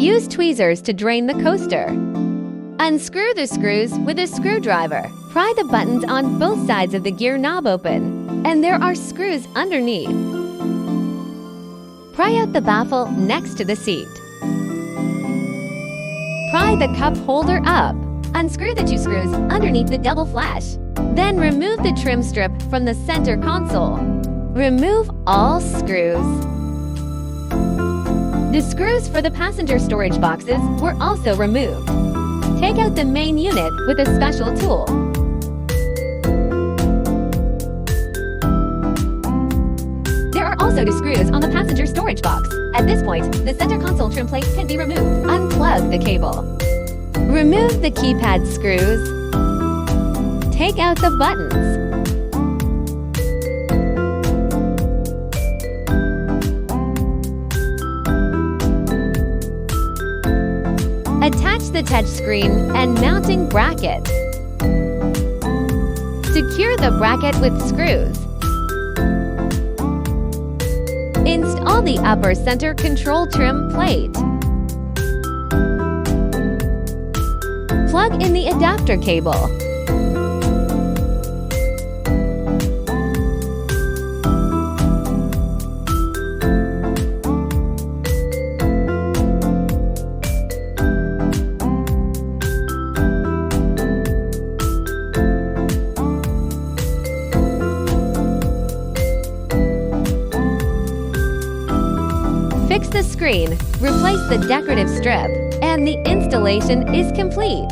Use tweezers to drain the coaster. Unscrew the screws with a screwdriver. Pry the buttons on both sides of the gear knob open, and there are screws underneath. Pry out the baffle next to the seat. Pry the cup holder up. Unscrew the 2 screws underneath the double flash. Then remove the trim strip from the center console. Remove all screws. The screws for the passenger storage boxes were also removed. Take out the main unit with a special tool. There are also 2 screws on the passenger storage box. At this point, the center console trim plate can be removed. Unplug the cable. Remove the keypad screws. Take out the buttons. Attach the touchscreen and mounting bracket. Secure the bracket with screws. Install the upper center control trim plate. Plug in the adapter cable. Fix the screen, replace the decorative strip, and the installation is complete.